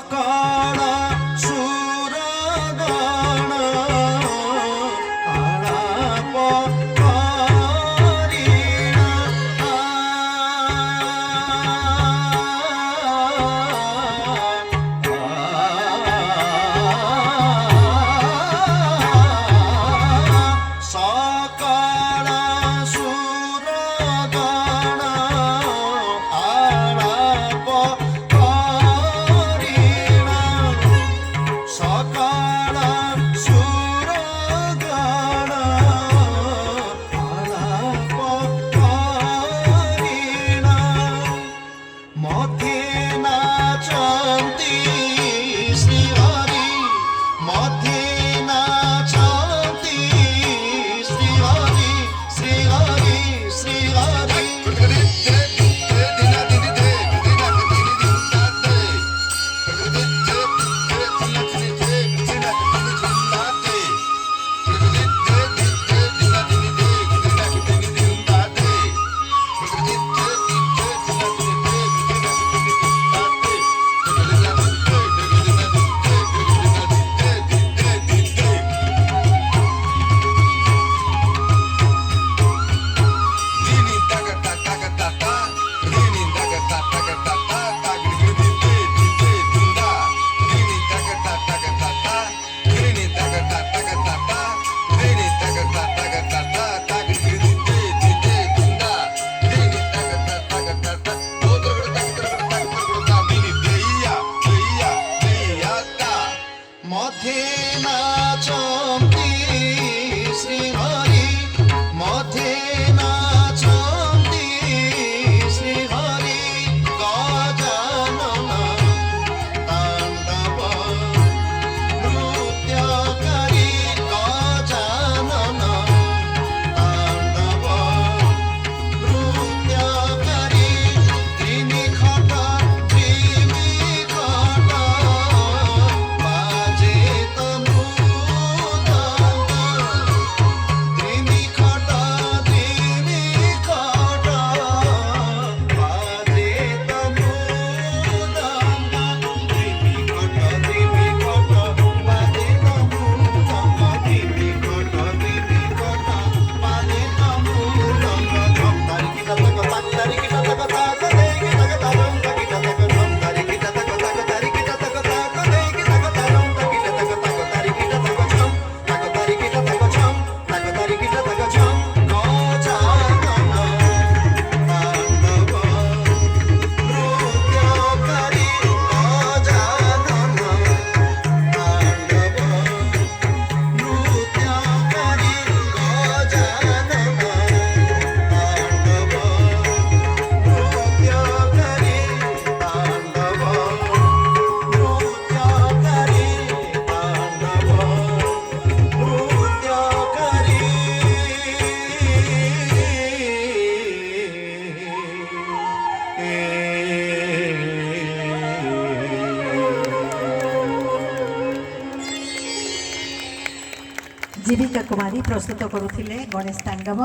ସକାଳ ସୁରଗଣ ଆଳାପ କରିଣ ସକାଳ ସୁରଗଣ ଆଳାପ କରିଣ ସକାଳ ସୁରଗଣ ଆଳାପ କରିଣ ମତେ ନାଚନ୍ତି ଶ୍ରୀହରି ମତେ ନାଚନ୍ତି ଶ୍ରୀହରି ଶ୍ରୀହରି ଶ୍ରୀହରି মধ্যে নাচନ୍ତି শ্রীহরি মধ্যে নাচନ୍ତି শ্রীহরি গজানন তাণ্ডব নৃত্যকারী গজানন তাণ্ডব নৃত্যকারী ত্রিনিখট বাজে তমৃদঙ্গ ত্রিনিখট বাজে তমৃদঙ্গ ত্রিনিখট বাজে তমৃদঙ্গ ত্রিনিখট বাজে তমৃদঙ্গ ঝম তারিকিটা তক তাক তারিকিটা তক তাক দেগে তক তারম তাকিটা তক ঝম তারিকিটা তক তাক তারিকিটা তক তাক দেগে তক তারম তাকিটা তক তাক তারিকিটা তক ঝম তাক তারিকিটা তক ঝম তাক তারিকিটা তক ঝম গজানন তাণ্ডব নৃত্যকারী গজানন তাণ্ডব নৃত্যকারী গজানন তাণ্ডব নৃত্যকারী তাণ্ডব নৃত্যকারী তাণ্ডব জীবিকা কুমারী প্রস্তুত করুଥିଲେ গণেশ তাণ্ডব।